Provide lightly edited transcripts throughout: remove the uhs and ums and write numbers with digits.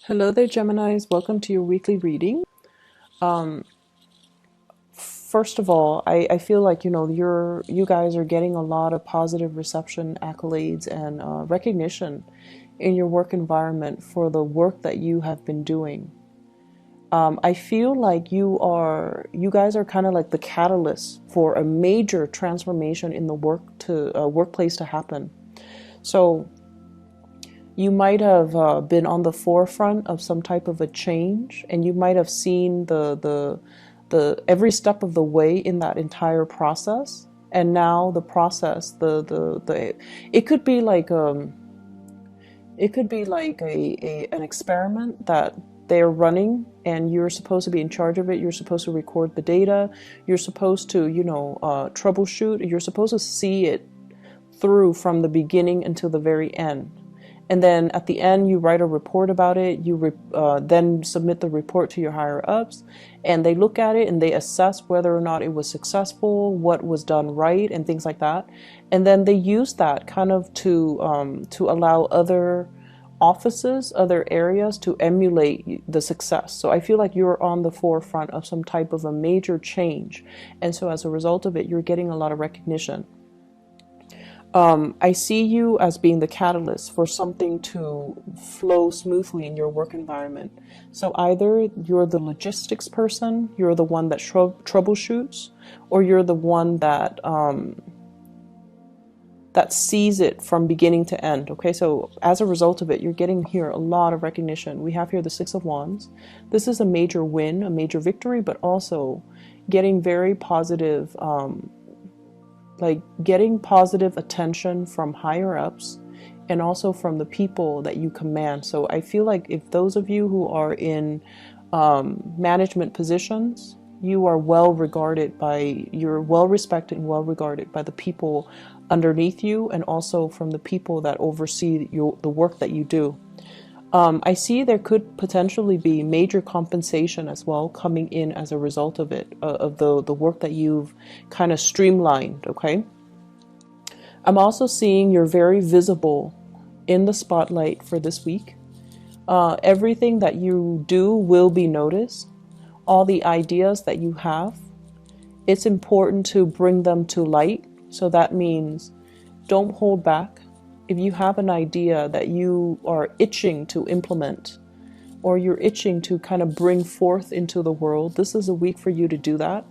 Hello there, Geminis. Welcome to your weekly reading. Um, First of all, I feel like you guys are getting a lot of positive reception, accolades, and recognition in your work environment for the work that you have been doing. I feel like you guys are kind of like the catalyst for a major transformation in the workplace to happen. So you might have been on the forefront of some type of a change, and you might have seen the every step of the way in that entire process. And now the process, the it could be like an experiment that they're running, and you're supposed to be in charge of it. You're supposed to record the data. You're supposed to troubleshoot. You're supposed to see it through from the beginning until the very end. And then at the end, you write a report about it. You then submit the report to your higher ups, and they look at it and they assess whether or not it was successful, what was done right, and things like that. And then they use that kind of to allow other offices, other areas to emulate the success. So I feel like you're on the forefront of some type of a major change, and so as a result of it, you're getting a lot of recognition. I see you as being the catalyst for something to flow smoothly in your work environment. So either you're the logistics person, you're the one that troubleshoots, or you're the one that sees it from beginning to end. Okay, so as a result of it, you're getting here a lot of recognition. We have here the Six of Wands. This is a major win, a major victory, but also getting very positive. Like getting positive attention from higher ups and also from the people that you command. So I feel like if those of you who are in management positions, you're well respected and well regarded by the people underneath you, and also from the people that oversee the work that you do. I see there could potentially be major compensation as well coming in as a result of it, of the work that you've kind of streamlined, okay? I'm also seeing you're very visible in the spotlight for this week. Everything that you do will be noticed. All the ideas that you have, it's important to bring them to light. So that means don't hold back. If you have an idea that you are itching to implement, or you're itching to kind of bring forth into the world, this is a week for you to do that.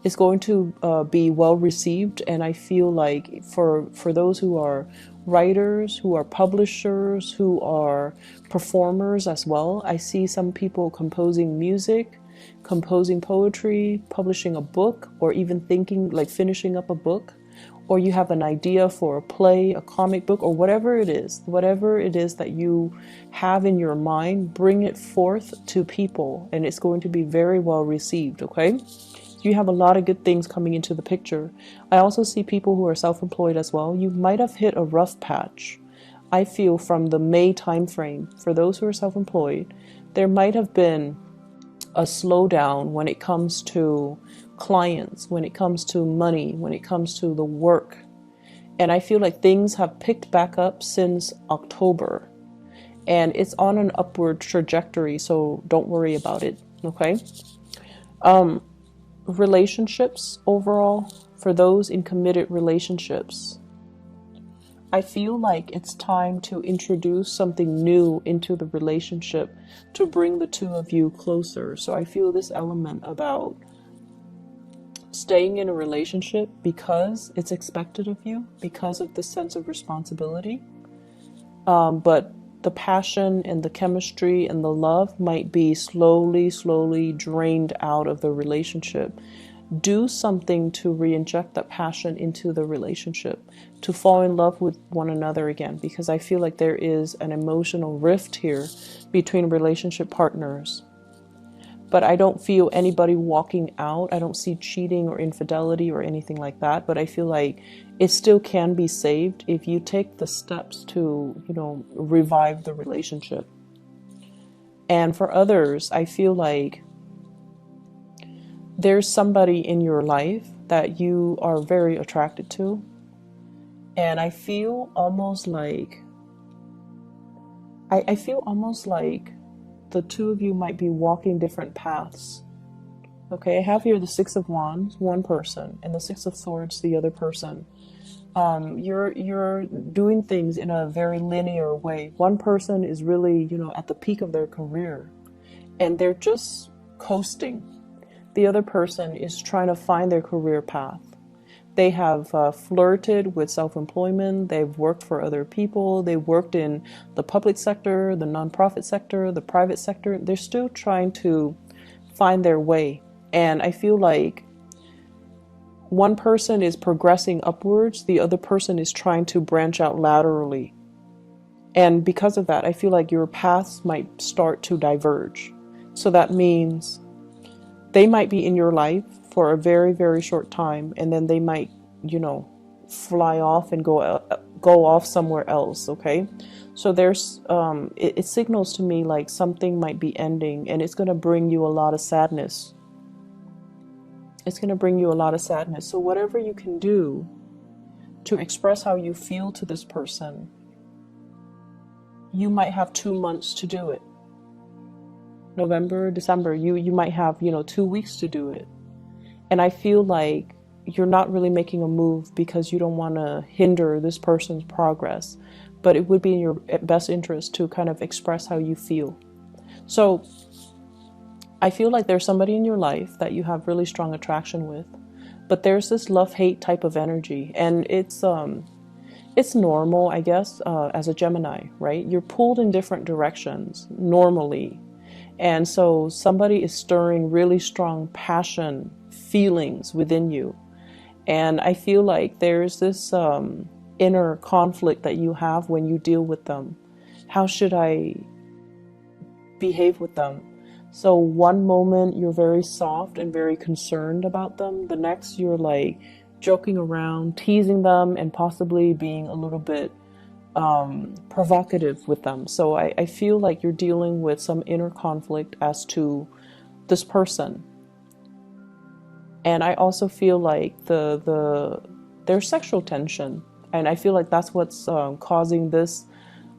It's going to be well received, and I feel like for those who are writers, who are publishers, who are performers as well, I see some people composing music, composing poetry, publishing a book, or even thinking like finishing up a book. Or you have an idea for a play, a comic book, or whatever it is that you have in your mind, bring it forth to people, and it's going to be very well received, okay? You have a lot of good things coming into the picture. I also see people who are self-employed as well. You might have hit a rough patch. I feel from the May time frame, for those who are self-employed, there might have been a slowdown when it comes to clients, when it comes to money, when it comes to the work. And I feel like things have picked back up since October, and it's on an upward trajectory, so don't worry about it, okay? Relationships overall, for those in committed relationships, I feel like it's time to introduce something new into the relationship to bring the two of you closer. So I feel this element about staying in a relationship because it's expected of you, because of the sense of responsibility. But the passion and the chemistry and the love might be slowly drained out of the relationship. Do something to re-inject that passion into the relationship, to fall in love with one another again, because I feel like there is an emotional rift here between relationship partners. But I don't feel anybody walking out. I don't see cheating or infidelity or anything like that. But I feel like it still can be saved if you take the steps to, revive the relationship. And for others, I feel like there's somebody in your life that you are very attracted to. And I feel almost like the two of you might be walking different paths. Okay, I have here the Six of Wands, one person, and the Six of Swords, the other person. You're doing things in a very linear way. One person is really, at the peak of their career, and they're just coasting. The other person is trying to find their career path. They have flirted with self-employment. They've worked for other people. They worked in the public sector, the nonprofit sector, the private sector. They're still trying to find their way. And I feel like one person is progressing upwards. The other person is trying to branch out laterally. And because of that, I feel like your paths might start to diverge. So that means they might be in your life for a very, very short time, and then they might, fly off and go off somewhere else. Okay, so there's it signals to me like something might be ending, and it's going to bring you a lot of sadness. It's going to bring you a lot of sadness. So whatever you can do to express how you feel to this person, you might have 2 months to do it. November, December, you might have, 2 weeks to do it. And I feel like you're not really making a move because you don't want to hinder this person's progress, but it would be in your best interest to kind of express how you feel. So I feel like there's somebody in your life that you have really strong attraction with, but there's this love-hate type of energy, and it's normal, I guess, as a Gemini, right? You're pulled in different directions normally. And so somebody is stirring really strong passion, feelings within you. And I feel like there's this inner conflict that you have when you deal with them. How should I behave with them? So one moment you're very soft and very concerned about them. The next you're like joking around, teasing them, and possibly being a little bit provocative with them. So I feel like you're dealing with some inner conflict as to this person. And I also feel like there's sexual tension, and I feel like that's what's causing this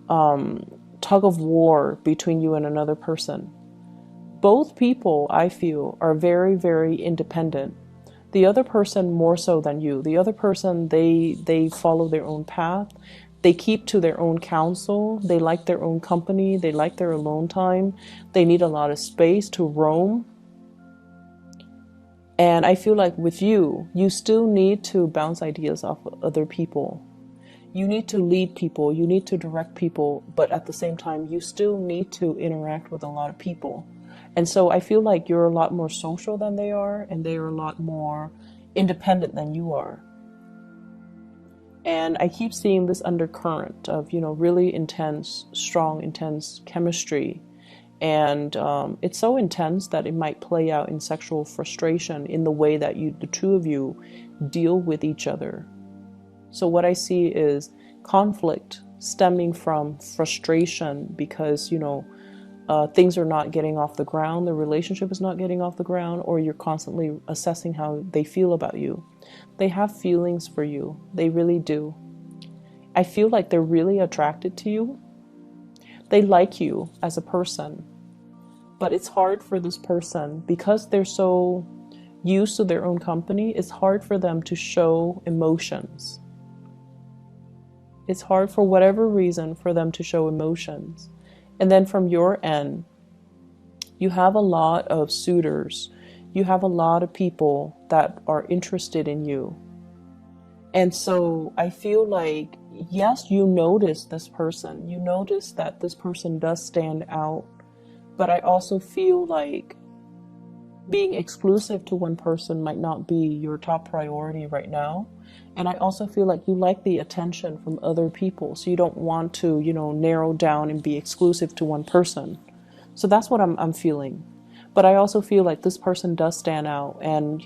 tug of war between you and another person. Both people, I feel, are very, very independent. The other person more so than you. The other person, they follow their own path. They keep to their own counsel. They like their own company. They like their alone time. They need a lot of space to roam. And I feel like with you, you still need to bounce ideas off of other people. You need to lead people. You need to direct people. But at the same time, you still need to interact with a lot of people. And so I feel like you're a lot more social than they are, and they are a lot more independent than you are. And I keep seeing this undercurrent of, really intense, strong, intense chemistry. And it's so intense that it might play out in sexual frustration in the way that the two of you deal with each other. So what I see is conflict stemming from frustration because, things are not getting off the ground, the relationship is not getting off the ground, or you're constantly assessing how they feel about you. They have feelings for you. They really do. I feel like they're really attracted to you. They like you as a person, but it's hard for this person because they're so used to their own company. It's hard for them to show emotions. It's hard for whatever reason for them to show emotions. And then from your end, you have a lot of suitors. You have a lot of people that are interested in you. And so I feel like, yes, you notice this person. You notice that this person does stand out. But I also feel like being exclusive to one person might not be your top priority right now. And I also feel like you like the attention from other people. So you don't want to, narrow down and be exclusive to one person. So that's what I'm feeling. But I also feel like this person does stand out. And,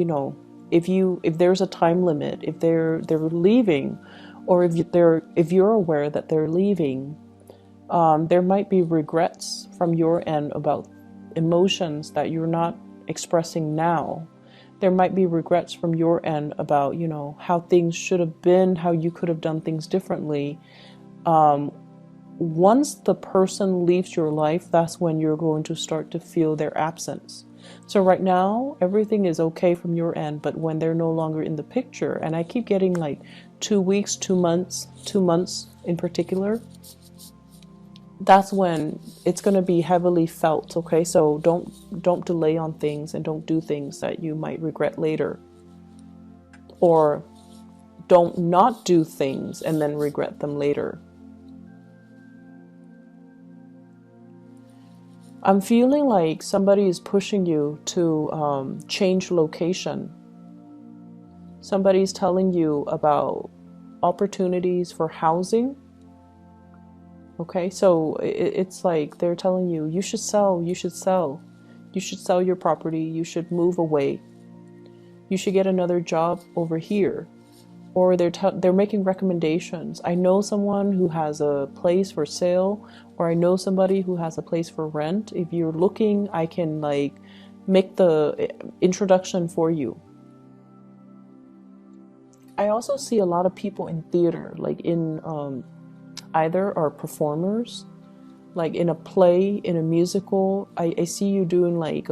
if there's a time limit, if they're leaving, or if you're aware that they're leaving, there might be regrets from your end about emotions that you're not expressing now. There might be regrets from your end about, how things should have been, how you could have done things differently, once the person leaves your life, that's when you're going to start to feel their absence. So right now, everything is okay from your end, but when they're no longer in the picture, and I keep getting like 2 weeks, 2 months in particular, that's when it's going to be heavily felt. Okay, so don't delay on things, and don't do things that you might regret later, or don't not do things and then regret them later. I'm feeling like somebody is pushing you to change location. Somebody's telling you about opportunities for housing. Okay, so it's like they're telling you, you should sell, you should sell. You should sell your property, you should move away. You should get another job over here. Or they're making recommendations. I know someone who has a place for sale, or I know somebody who has a place for rent. If you're looking, I can like make the introduction for you. I also see a lot of people in theater, like in either are performers, like in a play, in a musical. I see you doing like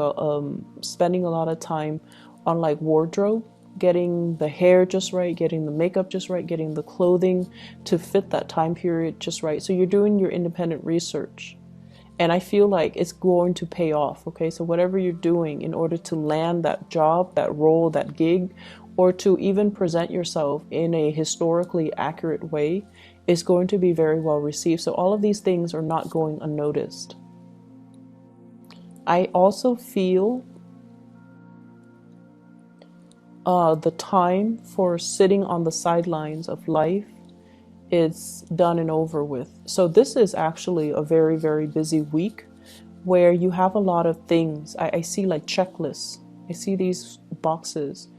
spending a lot of time on like wardrobe, getting the hair just right, getting the makeup just right, getting the clothing to fit that time period just right. So you're doing your independent research. And I feel like it's going to pay off. Okay, so whatever you're doing in order to land that job, that role, that gig, or to even present yourself in a historically accurate way is going to be very well received. So all of these things are not going unnoticed. I also feel the time for sitting on the sidelines of life is done and over with. So this is actually a very, very busy week where you have a lot of things. I see like checklists. I see these boxes,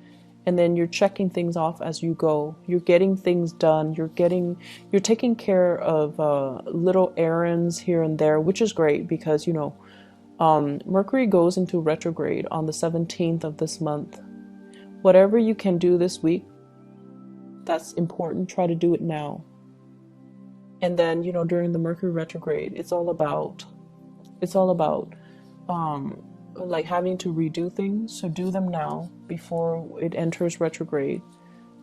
and then you're checking things off as you go. You're getting things done. You're taking care of little errands here and there, which is great because, you know, Mercury goes into retrograde on the 17th of this month. Whatever you can do this week, that's important. Try to do it now. And then, you know, during the Mercury retrograde, it's all about like having to redo things. So do them now before it enters retrograde.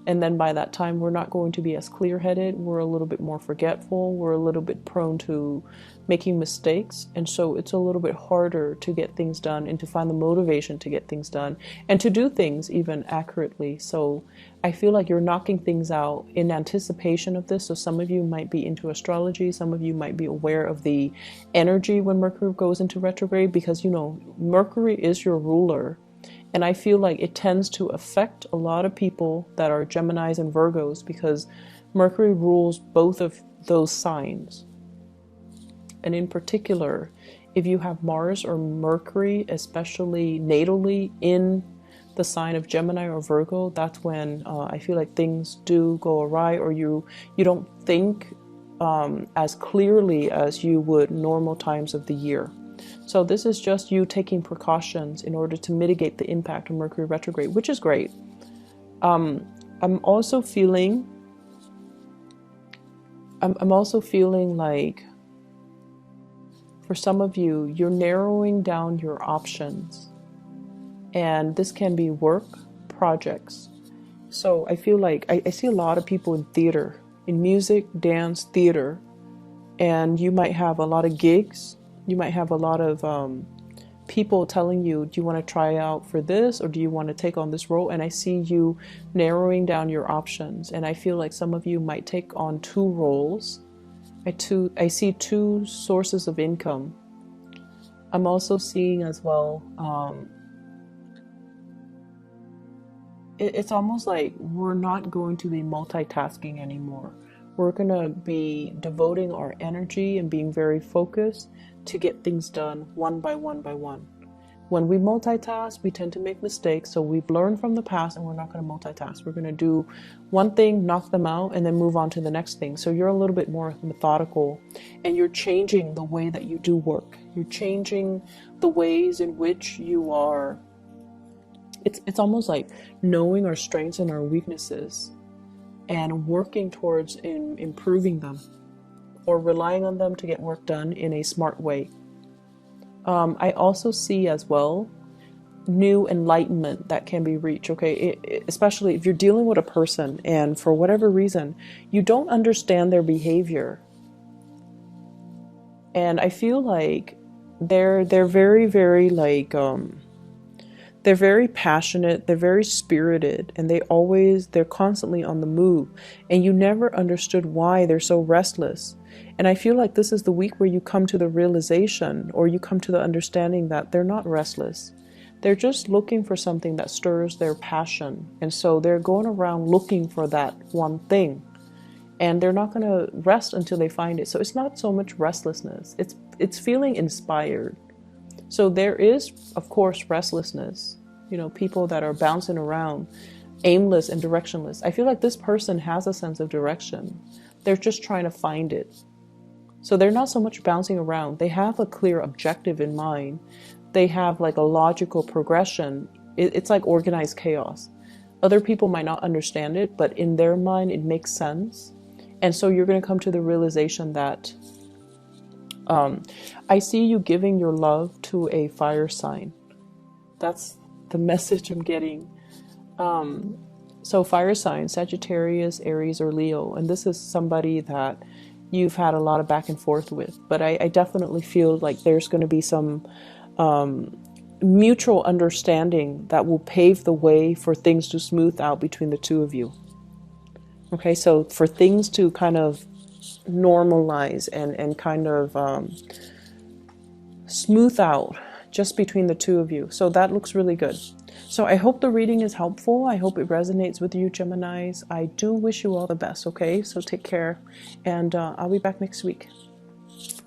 And then by that time, we're not going to be as clear-headed. We're a little bit more forgetful. We're a little bit prone to making mistakes. And so it's a little bit harder to get things done and to find the motivation to get things done and to do things even accurately. So I feel like you're knocking things out in anticipation of this. So some of you might be into astrology. Some of you might be aware of the energy when Mercury goes into retrograde because, you know, Mercury is your ruler. And I feel like it tends to affect a lot of people that are Geminis and Virgos because Mercury rules both of those signs. And in particular, if you have Mars or Mercury, especially natally in the sign of Gemini or Virgo, that's when I feel like things do go awry, or you don't think as clearly as you would normal times of the year. So this is just you taking precautions in order to mitigate the impact of Mercury retrograde, which is great. I'm also feeling like for some of you, you're narrowing down your options. And this can be work, projects. So I feel like I see a lot of people in theater, in music, dance, theater, and you might have a lot of gigs. You might have a lot of people telling you, do you want to try out for this or do you want to take on this role? And I see you narrowing down your options. And I feel like some of you might take on 2 roles. I see 2 sources of income. I'm also seeing as well, it's almost like we're not going to be multitasking anymore. We're going to be devoting our energy and being very focused to get things done one by one by one. When we multitask, we tend to make mistakes. So we've learned from the past and we're not going to multitask. We're going to do one thing, knock them out, and then move on to the next thing. So you're a little bit more methodical and you're changing the way that you do work. You're changing the ways in which you are. It's almost like knowing our strengths and our weaknesses and working towards improving them. or relying on them to get work done in a smart way. I also see as well new enlightenment that can be reached, okay? Especially if you're dealing with a person and for whatever reason you don't understand their behavior, and I feel like they're very, very like they're very passionate, they're very spirited, and they're constantly on the move, and you never understood why they're so restless. And I feel like this is the week where you come to the realization, or you come to the understanding that they're not restless. They're just looking for something that stirs their passion. And so they're going around looking for that one thing. And they're not going to rest until they find it. So it's not so much restlessness. It's feeling inspired. So there is, of course, restlessness. You know, people that are bouncing around, aimless and directionless. I feel like this person has a sense of direction. They're just trying to find it. So they're not so much bouncing around. They have a clear objective in mind. They have like a logical progression. It's like organized chaos. Other people might not understand it, but in their mind, it makes sense. And so you're going to come to the realization that I see you giving your love to a fire sign. That's the message I'm getting. So fire signs, Sagittarius, Aries, or Leo. And this is somebody that you've had a lot of back and forth with. But I definitely feel like there's going to be some mutual understanding that will pave the way for things to smooth out between the two of you. Okay, so for things to kind of normalize and kind of smooth out just between the two of you. So that looks really good. So I hope the reading is helpful. I hope it resonates with you, Geminis. I do wish you all the best, okay? So take care, and I'll be back next week.